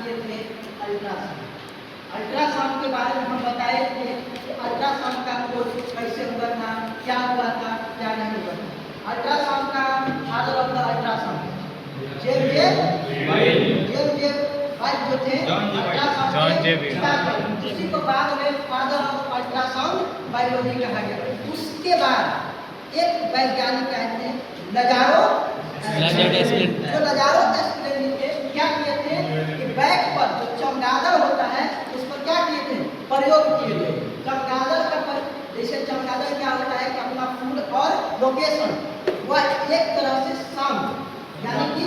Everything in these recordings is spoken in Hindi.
किए थे अल्ट्रासाउंड। अल्ट्रासाउंड के बारे में हम बताए थे कि अल्ट्रासाउंड का कोर्स कैसे हुआ था, क्या हुआ था, क्या नहीं हुआ था। अल्ट्रासाउंड का father of the ultrasound James white जो थे अल्ट्रासाउंड के उसी को बाद में फादर ऑफ अल्ट्रासाउंड बायोलॉजी कहा गया। उसके बाद एक वैज्ञानिक आए थे लजारो एस्प्लेनी थे। क्या किए थे कि बैक पर जो चमगादड़ होता है उस पर क्या किए थे, प्रयोग किए थे। चमगादड़ का जैसे चमगादड़ क्या होता है कि अपना फूड और लोकेशन वह एक तरह से साउंड यानी कि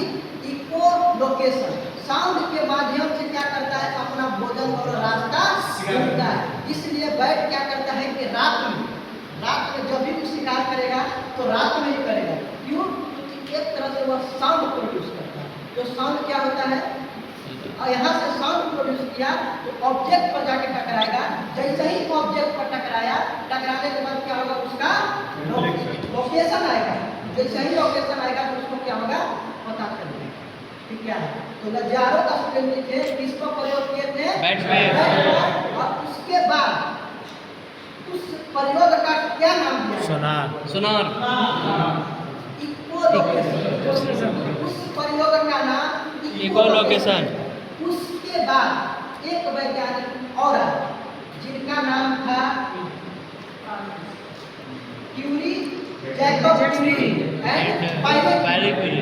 इको लोकेशन साउंड के माध्यम से क्या करता है, अपना भोजन और रास्ता ढूंढता है। इसलिए बैट क्या करता है कि रात में जब भी शिकार करेगा तो रात में ही करेगा। क्यों? क्योंकि एक तरह से वह साउंड प्रोड्यूस करता है। जो साउंड क्या होता है, और यहाँ से साउंड प्रोड्यूस किया तो ऑब्जेक्ट पर जाके टकराएगा। जैसे ही ऑब्जेक्ट पर टकराने के बाद क्या होगा, उसका लोकेशन आएगा। जैसे ही लोकेशन आएगा तो उसको क्या होगा, पता चलेगा। ठीक है, तो लजारो का एस्प्लेनी थे किसको प्रयोग किए थे, और उसके बाद उस प्रयोग का क्या नाम दिया, सोनार इको लोकेशन। उस प्रयोग का नाम इको लोकेशन। उसके बाद एक वैज्ञानिक और जिनका नाम था Curie, Jacob Curie and Pierre Curie.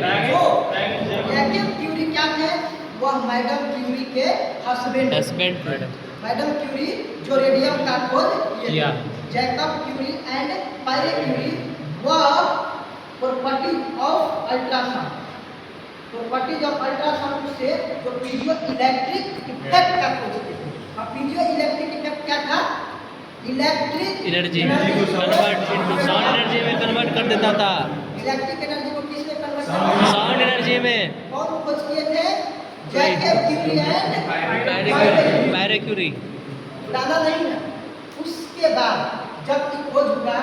Jacob Curie क्या थे, वह मैडम क्यूरी के हस्बैंड मैडम क्यूरी जो रेडियम का खोज किया। Jacob Curie and Pierre Curie वह property of ultrasound, properties of ultrasound से जो पीडियो इलेक्ट्रिक इफेक्ट का खोज किया। और पीडियो इलेक्ट्रिक इफेक्ट क्या था, इलेक्ट्रिक एनर्जी को कन्वर्ट इनटू साउंड एनर्जी में कन्वर्ट कर देता था। इलेक्ट्रिक एनर्जी को किस में कन्वर्ट करता था, साउंड एनर्जी में। कौन खोज किए थे, Jacob Curie and Pierre Curie. दादा नहीं ना। उसके बाद जब खोज हुआ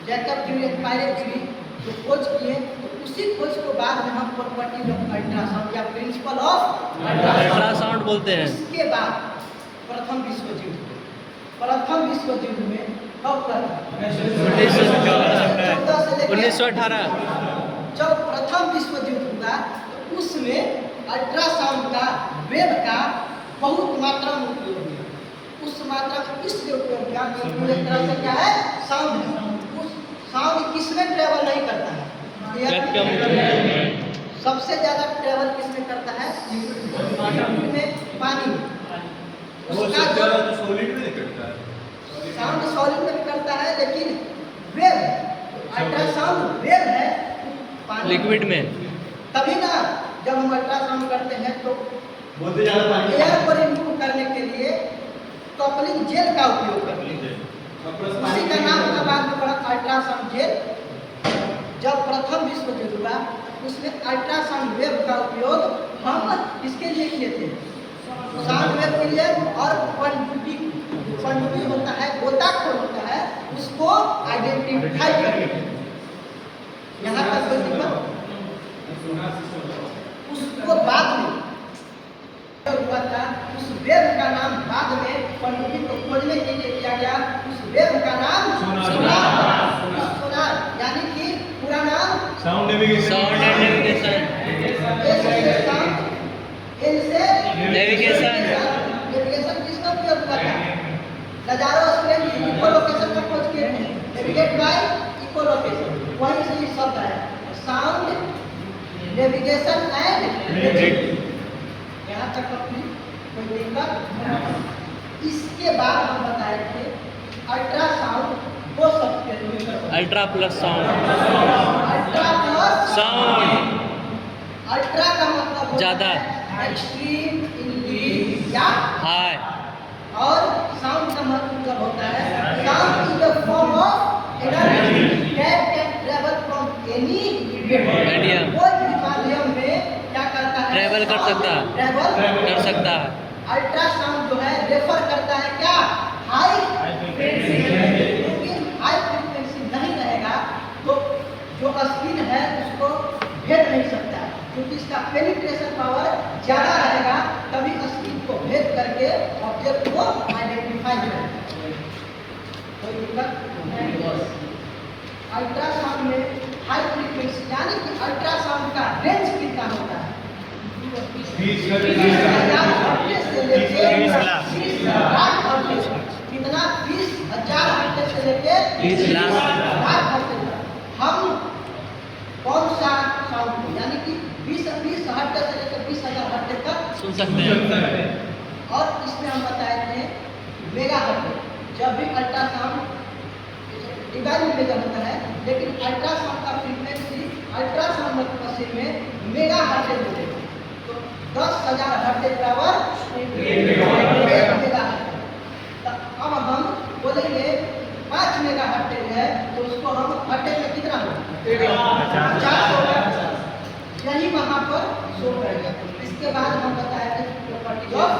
Jacob Curie and Pierre Curie जो खोज किए, तो उसी खोज को बाद में हम प्रॉपर्टी ऑफ अल्ट्रासाउंड या प्रिंसिपल ऑफ अल्ट्रासाउंड बोलते हैं। उसके बाद प्रथम विश्व युद्ध में कब तक 1918 जब प्रथम विश्व युद्ध हुआ तो उसमें अल्ट्रासाउंड का वेव का बहुत मात्रा में उपयोग हुआ। उस मात्रा में इसलिए उपयोग किया कि पूरी तरह से क्या है, साउंड किसमें ट्रेवल नहीं करता है, सबसे ज्यादा ट्रेवल किसमें करता है, में पानी। उसका जो साउंड सॉलिड में भी करता है, लेकिन वेव अल्ट्रासाउंड वेव है लिक्विड में। तभी ना जब हम अल्ट्रासाउंड करते हैं तो एयर को रिमूव करने के लिए कपलिंग जेल का उपयोग करते हैं। उसी का नाम का बाद में पड़ा अल्ट्रासाउंड जेल। जब प्रथम विश्व युद्ध हुआ उसमें अल्ट्रासाउंड वेव का उपयोग हम इसके लिए किए थे, साउंड वेव के लिए। और पनडुब्बी होता है, गोताखोर होता है, उसको आइडेंटिफाई करने के लिए। यहाँ तक कोई दिक्कत, उसको बाद में हुआ था। उस वेव का नाम बाद में पनडुब्बी को खोजने के लिए किया गया। उस वेव का नाम सोनार, यानी कि पूरा नाम साउंड नेविगेशन। नेविगेशन किसका उपयोग हुआ था, लजारो एस्प्लेनी इको लोकेशन का खोज किए थे। नेविगेट बाय इको लोकेशन, वहीं से ये शब्द है साउंड नेविगेशन एंड। यहाँ तक अपनी कोई दिक्कत। इसके बाद हम बताए थे अल्ट्रासाउंड दो शब्द के रूप में, अल्ट्रा प्लस साउंड। अल्ट्रा का मतलब ज्यादा, एक्सट्रीम, इंक्रीज या हाई। और साउंड का मतलब होता है sound is the form of energy that can travel from any medium. कोई भी माध्यम में क्या करता है, ट्रैवल कर सकता है। अल्ट्रासाउंड जो है रेफर करता है क्या, हाई फ्रीक्वेंसी। क्योंकि हाई फ्रीक्वेंसी नहीं रहेगा तो जो स्पिन है उसको भेद नहीं सकता, क्योंकि इसका पेनिट्रेशन पावर ज्यादा रहेगा, तभी करके ऑब्जेक्ट को आइडेंटिफाई करें। कोई दिक्कत नहीं। अल्ट्रासाउंड में हाई फ्रीक्वेंसी यानी कि अल्ट्रासाउंड का रेंज कितना होता है? 20,000 हर्ट्ज से लेके 20 लाख हर्ट्ज। कितना? 20,000 हर्ट्ज से लेके 20 लाख हर्ट्ज तक हम कौन सा साउंड यानी कि 20 हर्ट्ज से लेकर 20,000 हर्ट्ज तक सुन सकते हैं। और इसमें हम बताए थे मेगा हर्ट्ज। जब भी अल्ट्रासाउंड डिवाइस में मेगा होता है, लेकिन अल्ट्रासाउंड का फ्रीक्वेंसी अल्ट्रासाउंड मशीन में मेगा हर्ट्ज होते हैं। तो 10,000 हर्ट्ज बराबर 1 मेगा हर्ट्ज। अब हम बोलेंगे 5 मेगा हर्ट्ज है तो उसको हम हर्ट्ज में कितना होगा? 50 होगा। यही वहाँ पर शो करेगा। इसके बाद हम बताए थे प्रॉपर्टी ऑफ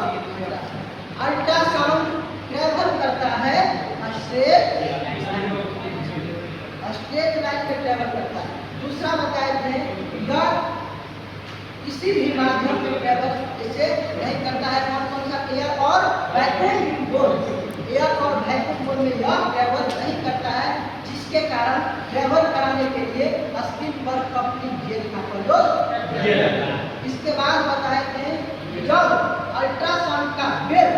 अल्ट्रासाउंड ट्रैवल करता है स्ट्रेट लाइन पे ट्रैवल करता है। दूसरा बताए थे यह किसी भी माध्यम पे ट्रैवल इसे नहीं करता है। कौन सा? एयर और वैक्यूम मोड। एयर और वैक्यूम मोड में यह ट्रैवल नहीं करता है, जिसके कारण ट्रैवल कराने के लिए स्क्रीन पर कपलिंग जेल का प्रयोग। इसके बाद बताए थे जब अल्ट्रासाउंड का वेव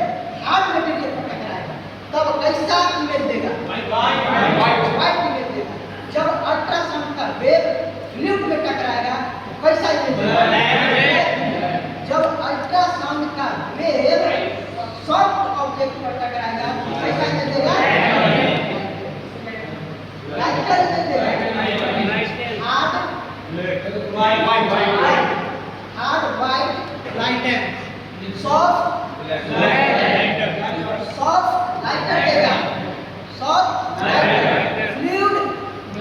हार्ड मटेरियल पर टकराएगा तब कैसा इमेज देगा? वाइट इमेज देगा। जब अल्ट्रासाउंड का वेव फ्लूइड में टकराएगा तो कैसा इमेज देगा? जब अल्ट्रासाउंड का वेव सॉफ्ट ऑब्जेक्ट पर टकराएगा तो कैसा इमेज देगा? लाइट इमेज देगा। Hard white light soft lighter देगा। सॉफ्ट लाइटर फ्लूइड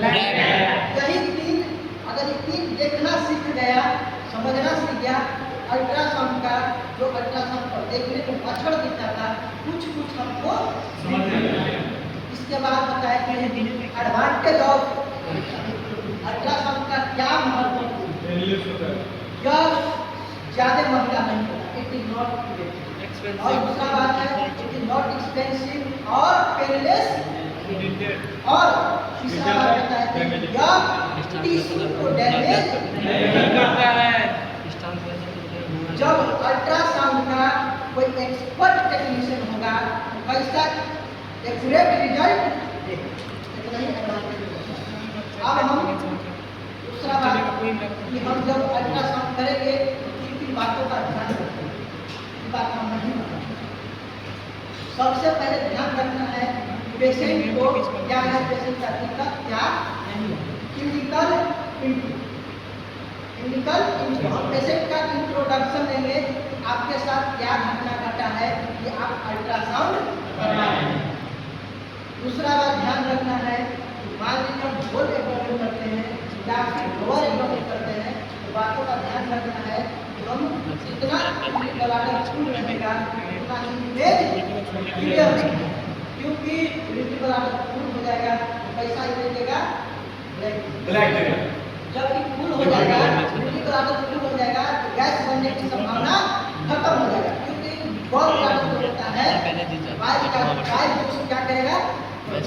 यही तीन। अगर ये तीन देखना सीख गया, समझना सीख गया, अल्ट्रासाउंड का जो अल्ट्रासाउंड पर देखने को अक्षर दिखता था कुछ हमको समझ में आया। इसके बाद बताया कि एडवांटेज ऑफ अल्ट्रासाउंड का क्या महत्व? यह ज्यादा महंगा नहीं होता। It is not. और दूसरा बात है इट इज नॉट एक्सपेंसिव और पेनलेस। और तीसरा बात बताया कि यह टिश्यू को डैमेज नहीं करता है। जब अल्ट्रासाउंड का कोई एक्सपर्ट टेक्नीशियन होगा तो कैसा एक्यूरेट रिजल्ट देगा। इतना ही एडवांटेज। अब हम दूसरा बात कि हम जब अल्ट्रासाउंड करेंगे तो किन बातों का ध्यान रखें, ये बात हम नहीं बताएंगे। सबसे पहले ध्यान रखना है पेशेंट को क्या है, पेशेंट का दिक्कत क्या नहीं है। Clinical intro. हम पेशेंट का इंट्रोडक्शन देंगे, आपके साथ क्या घटना घटा है कि आप अल्ट्रासाउंड करवाए हैं। दूसरा बात ध्यान रखना है मान लीजिए हम ढोल एग्जामिन करते हैं या फिर ढोल एग्जामिन करते हैं तो बातों का ध्यान रखना है कि हम जितना ब्लैडर फुल रहेगा उतना ही इमेज क्लियर रहेगा। क्योंकि ब्लैडर फुल हो जाएगा तो कैसा इमेज देगा? ब्लैक देगा। जब ये फुल हो जाएगा, ब्लैडर फुल हो जाएगा तो गैस बनने की संभावना खत्म हो जाएगा। क्योंकि गॉल ब्लैडर जो होता है वायु जूस क्या करेगा? तो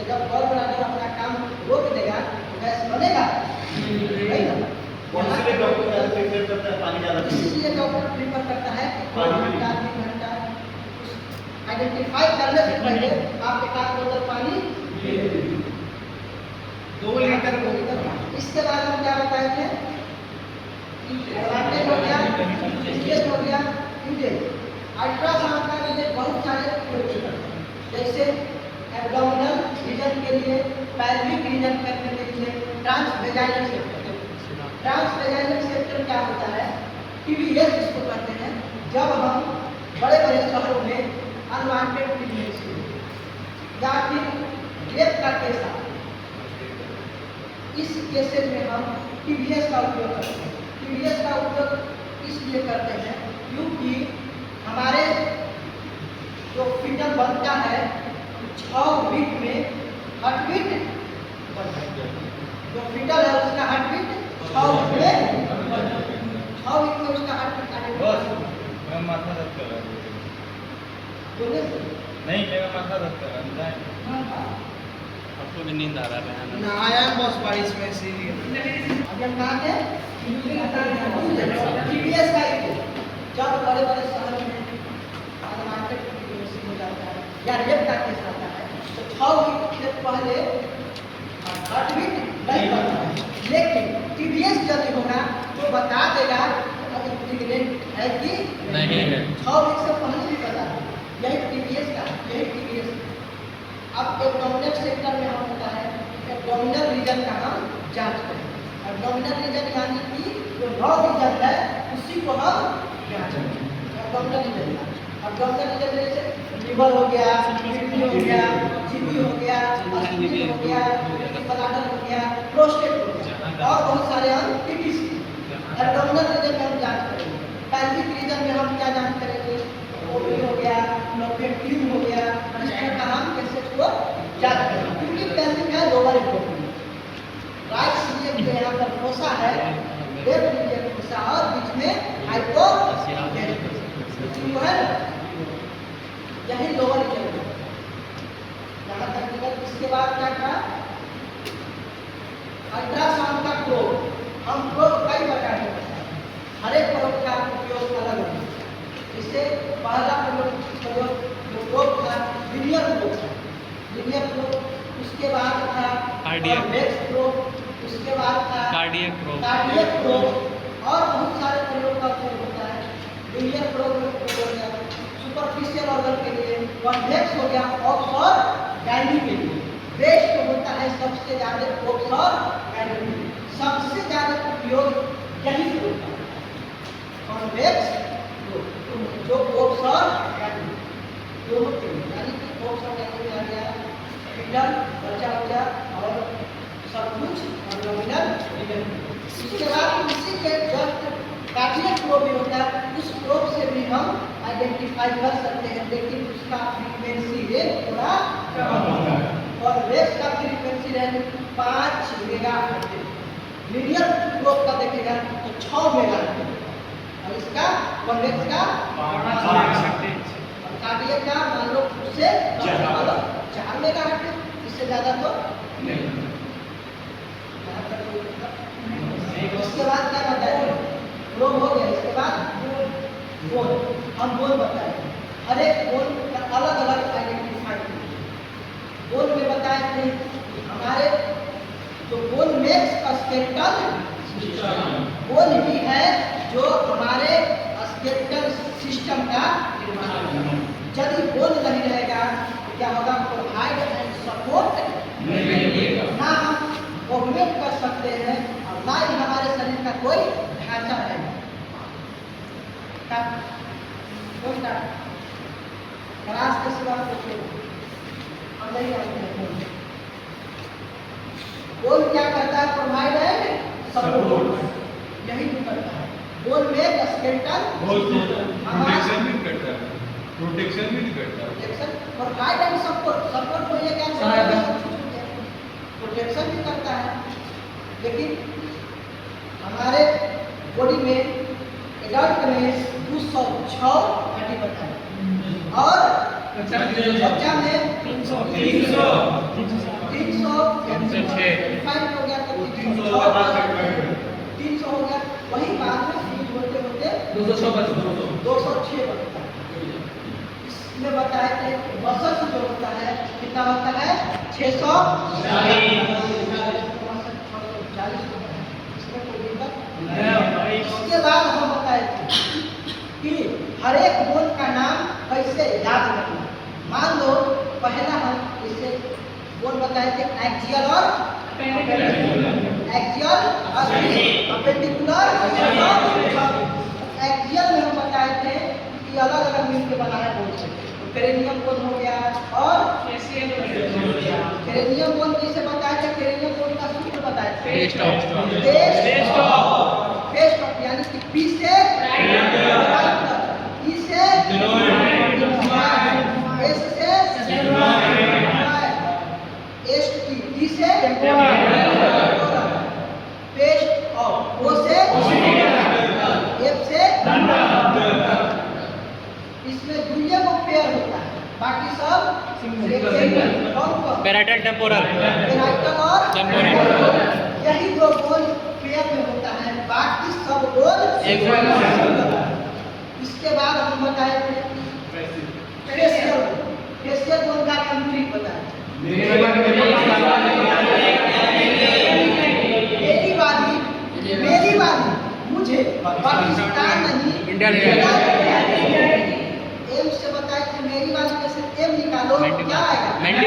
जब गॉल ब्लैडर अपना काम रोक देगा तो गैस बनेगा नहीं ना। इसलिए डॉक्टर प्रीफर करता है कि 2 घंटा आइडेंटिफाई करने से पहले आप 1 बोतल पानी 2 लीटर पानी। इसके बाद हम क्या बताए थे? एडवांटेज हो गया, डिस्केस हो गया, यूजेज। अल्ट्रासाउंड का यूजेज बहुत सारे उपयोग करते हैं, जैसे एब्डोमिनल रीजन के लिए, पैल्विक रीजन करने के लिए, ट्रांसवेजाइनल सेक्टर। ट्रांसवेजाइनल सेक्टर क्या होता है? टीवीएस जिसको कहते हैं। जब हम बड़े बड़े शहरों में अनवांटेड प्रेगनेंसी या फिर रेप का केस आता है, इस केसेस में हम टीवीएस का उपयोग करते हैं। टीवीएस का उपयोग इसलिए करते हैं क्योंकि हमारे जो फीटल बनता है 6 वीक में हार्टबीट बनता है। जो फीटल है उसका हार्टबीट 6 वीक में उसका हार्टबीट बोलने से नहीं, मेरा माथा दर्द कर रहा है। आपको भी नींद आ रहा है ना आया बस बारिश में इसीलिए। अभी हम कहाँ थे? TVS का ही थे। जब बड़े बड़े शहर में मार्केट हो जाता है या रेप का केस आता है तो 6 वीक से पहले 8 वीक नहीं करता है, लेकिन TVS जल्दी होगा तो बता देगा इंटीग्रेट है कि नहीं है। 6 वीक से पहले भी बता देगा। यही TVS का, यही TVS। अब एब्डोमिनल सेक्टर में हम होता है एब्डोमिनल रीजन का हम जांच करें। एब्डोमिनल रीजन यानी कि जो 9 रीजन है उसी को हम जांच करें। एब्डोमिनल रीजन, एब्डोमिनल रीजन जैसे लिवर हो गया, किडनी हो गया, जीबी हो गया, अस्थिन हो गया, ब्लैडर हो गया, प्रोस्टेट हो गया और बहुत सारे हम TBC। एब्डोमिनल रीजन में हम जांच करेंगे। पैल्विक रीजन में हम क्या जांच करेंगे? ओवरी हो गया, लोकेट ट्यूब हो गया, इस तरह का हम केसेस को जांच करेंगे। क्योंकि पैल्विक है लोअर एब्डोमिन, राइट सीलियम के यहाँ पर फोसा है, लेफ्ट सीलियम फोसा और बीच में हाइपोथैलेमस है, यही लोअर रीजन। यहाँ तक निकल। इसके बाद क्या था? अल्ट्रासाउंड का प्रोब। हम प्रोब कई प्रकार के होता है, हर एक प्रोब का उपयोग अलग होता है। इससे पहला प्रयोग जो प्रोब था लिनियर प्रोब था, लिनियर प्रोब। उसके बाद था कॉन्वेक्स प्रोब, उसके बाद था कार्डियक प्रोब, कार्डियक प्रोब और बहुत सारे प्रयोग का उपयोग होता है। लिनियर प्रोब में उपयोग हो गया सुपरफिशियल ऑर्गन के लिए, कॉन्वेक्स हो गया ऑप्स और गायनी के लिए। बेस्ट होता है सबसे ज्यादा ऑप्स और गायनी, सबसे ज्यादा उपयोग यही होता है कॉन्वेक्स जो ऑप्स और गायनी दोनों के लिए, यानी कि ऑप्स और गायनी में आ गया एपिडर्म, बच्चा बच्चा और सब कुछ एब्डोमिनल रीजन। इसके बाद इसी के जस्ट कार्डियक प्रोब भी होता है, उस प्रोब से भी हम आइडेंटिफाई कर सकते हैं, लेकिन उसका फ्रीक्वेंसी रेट थोड़ा कम होता है। और वेक्स का frequency rate 5 megahertz, linear probe का देखिएगा तो 6 मेगाहर्ट्ज और इसका कॉन्वेक्स का 5 मेगाहर्ट्ज और कार्डियक का मान लो उससे 4 मेगाहर्ट्ज, इससे ज़्यादा तो नहीं। इसके बाद क्या बताया? प्रोब हो गया। इसके बाद बोन, हम बोन बताए, हर एक बोन का अलग अलग आइडेंटिफाई। बोन में बताए थे हमारे जो bone makes skeletal system, bone ही है जो हमारे स्केलेटल सिस्टम का निर्माण करता है। यदि बोन नहीं रहेगा तो क्या होगा? प्रोवाइड एंड सपोर्ट नहीं मिलेगा, ना हम मूवमेंट कर सकते हैं और ना ही हमारे शरीर का कोई ढांचा है। क्लास के सिवा हम नहीं आते हैं। बोन क्या करता है? प्रोवाइड एंड सपोर्ट, यही तो करता है। बोन में स्केलेटल प्रोटेक्शन भी करता है, प्रोटेक्शन भी करता है, प्रोटेक्शन और गाइड एंड सपोर्ट। सपोर्ट को ये क्या प्रोटेक्शन भी करता है। लेकिन हमारे बॉडी में एडल्ट में 206 हड्डी बनता है और बच्चा में 300 डिफाइन हो गया तो 300 हो गया। वही बाद में फ्यूज होते होते 206 बनता है। इसमें बताए थे मसल्स जो होता है कितना होता है? 640। इसमें कोई दिक्कत नहीं। इसके बाद हम बताए थे कि हर एक बोन का नाम कैसे याद रखना। मान लो पहला हम इसे बोन बताए थे एक्सियल और एक्सियल अपेंडिकुलर। एक्सियल में हम बताए थे कि अलग अलग मिलकर बना है बोन से। क्रेनियम बोन हो गया और क्रेनियम बोन किसे बताया था? क्रेनियम बोन का सूत्र बताया था फेस्ट ऑफ, यानी कि पी से ई से एस से एस टी, टी से फेस्ट ऑफ, ओ से एफ से। इसमें दुइये को पेयर होता है, बाकी सब पैराइटल टेम्पोरल पेराइटल और टेम्पोरल। यही दो बोन पेयर में होता है, बाकी सब बोन एक बोन में। इसके बाद हम बताए थे फेशियल फेशियल बोन का हम ट्रिक बताए। मेरी वाली मुझे पाकिस्तान नहीं इंडिया नहीं। एम से बताए थे मेरी वाली में से एम निकालो क्या आएगा? मेरी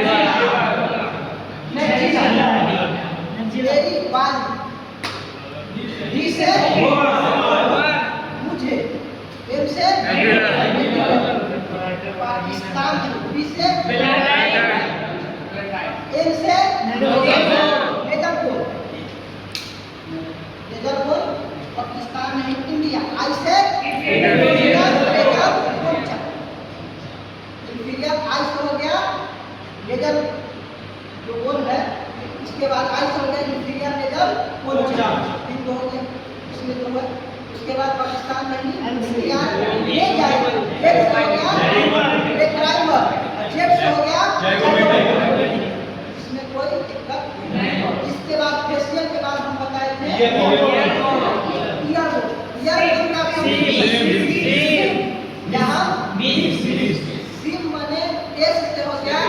वाली डी से मुझे, एम से पाकिस्तान, बी से एम से नेदरलैंड पाकिस्तान नहीं इंडिया, आई से इंफीरियर आई से हो गया नेदर जो बोल है, इसके बाद आई से हो गया इंफीरियर नेदर पोंचा, इन दो हो गया, इसमें दो है। उसके बाद पाकिस्तान नहीं इंडिया ये जाएगा, जेड से हो गया एक ड्राइवर, जेड से हो गया इसमें कोई दिक्कत नहीं। इसके बाद फेशियल के बाद हम बताए थे ईयर का यहाँ सिम बने एस से हो गया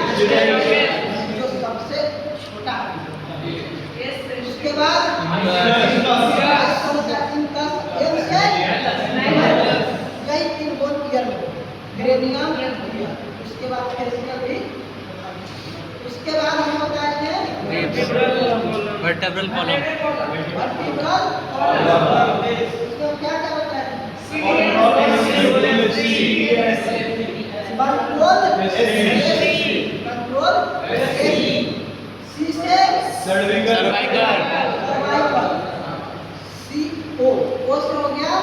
जो सबसे छोटा है। उसके बाद यही तीन बोन ईयर में क्रेनियम। उसके बाद फेशियल भी। उसके बाद हम बताए थे वर्टेब्रल कॉलम। वर्टिब्रल इसमें क्या क्या होता है? कंट्रोल सी से सर्वाइकल। सी ओ से हो गया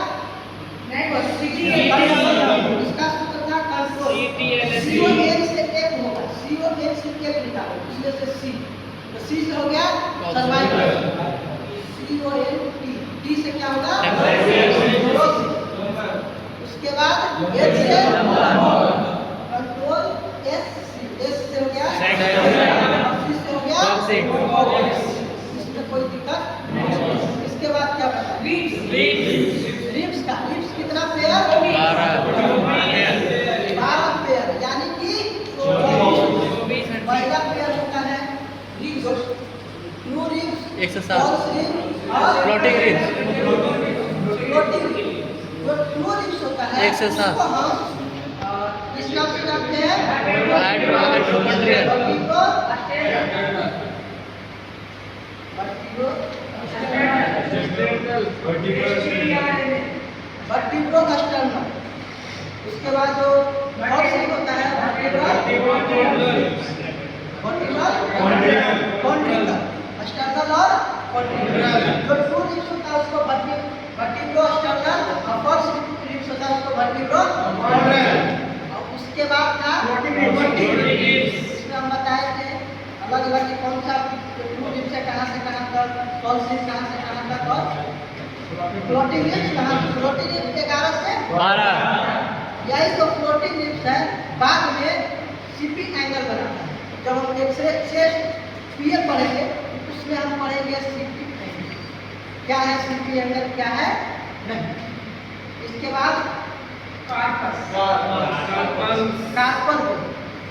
इसका सूत्र था कंट्रोल। सीओ एन से एक होगा, सीओ एन से एक निकालो, इसमें से सी, तो सी से हो गया सर्वाइकल, सीओ एन टी से क्या होगा? उसके बाद एच से कंट्रोल एस से हो गया सी से हो गया इसमें कोई दिक्कत नहीं। इसके बाद क्या बता रिब्स का, रिब्स कितना पेयर? 12 पेयर, यानी कि पहला पेयर होता है ribs, true ribs, 107 false ribs और फ्लोटिंग रिब्स। फ्लोटिंग जो ट्रू रिब्स होता है 107 उसको हम इस नाम से जानते हैं वर्टिब्रो एक्सटर्नल। उसके बाद जो फॉल्स रिब होता है वर्टिब्रल कॉन्ट्रिकल, एक्सटर्नल और कॉन्ट्रिकल। जो ट्रू रिब्स होता है उसको वर्टिब्रो एक्सटर्नल और फॉल्स रिब्स होता है उसको वर्टिब्रो कॉन्ट्रिकल। और उसके बाद था फ्लोटिंग रिब्स। इसमें हम बताए थे अलग अलग कि कौन सा ट्रू रिब्स है कहाँ से कहाँ तक, फॉल्स रिब्स कहाँ से कहाँ तक और फ्लोटिंग रिब्स कहाँ। फ्लोटिंग रिब्स 11 से 12। यही तो फ्लोटिंग रिब्स है। बाद में सीपी एंगल बनाता है। जब हम एक्सरे चेस्ट पीए पढ़ेंगे उसमें हम पढ़ेंगे सीपी एंगल क्या है, सीपी एंगल क्या है नहीं। इसके बाद कार्पल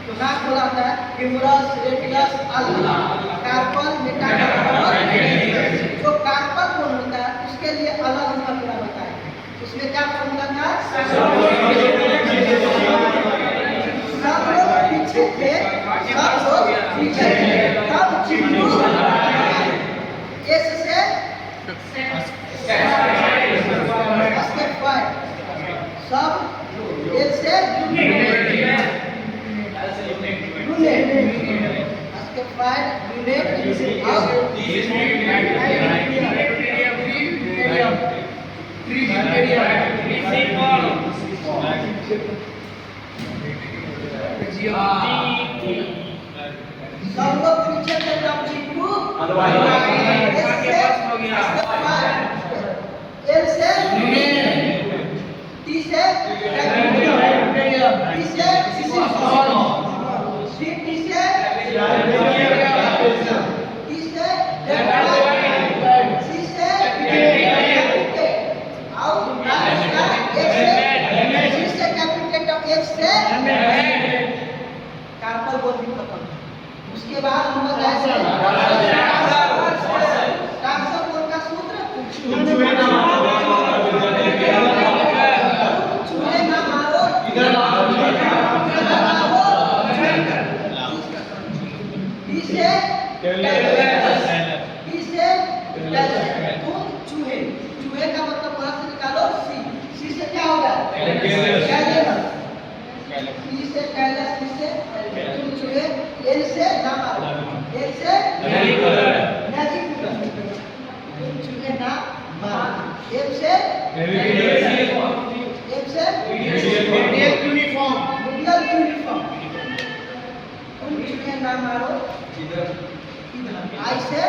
तो नाक बोला होता है humerus, radius, ulna, carpal, metacarpal. जो कार्पल कोण होता है उसके लिए अलग फॉर्मूला बताया, उसमें क्या फॉर्मूला था? सब लोग पीछे थे, सब लोग पीछे थे, तब चिंटू एस से सब एल से सब लोग पीछे थे तब चिंटू एल से टी से लोग भी खत्म है। उसके बाद हम बताए थे ट्रांसफर कोड का सूत्र चूहे ना मारो इधर आओ इसे तुम चूहे चूहे का मतलब वहां से निकालो सी से क्या होगा कैलेस सी से कैलेस सी से तुम चूहे एल से ना मारो एल से मैजिक तुम चूहे ना मारो एम से यूनिफॉर्म तुम चूहे ना मारो आई से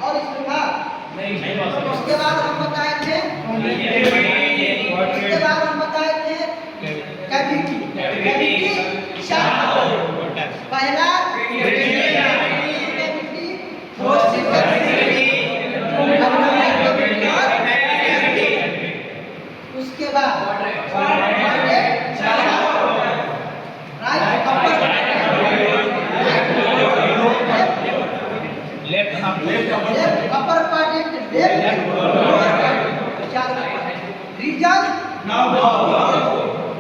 और इसमें था उसके बाद हम बताए थे कैविटी पहला उसके बाद अपर पार्ट रीजन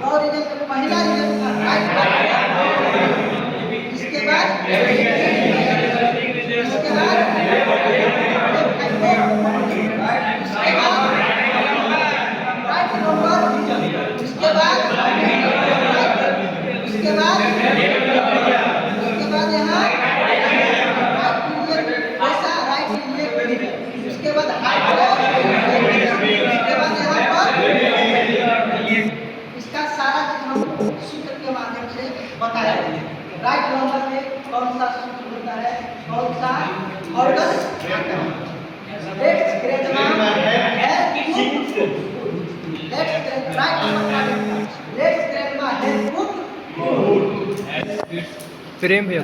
और रीजन का पहला रीजन था राइट इसके बाद राइट नंबर उसके बाद यहाँ ऐसा राइट उसके बाद इसका सारा चीज हम सूत्र के माध्यम से बताया राइट नंबर में कौन सा सूत्र होता है कौन सा ऑर्डर लेट्स ग्रेड नाम है let's grade right number let's grade में है गुड प्रेम भैया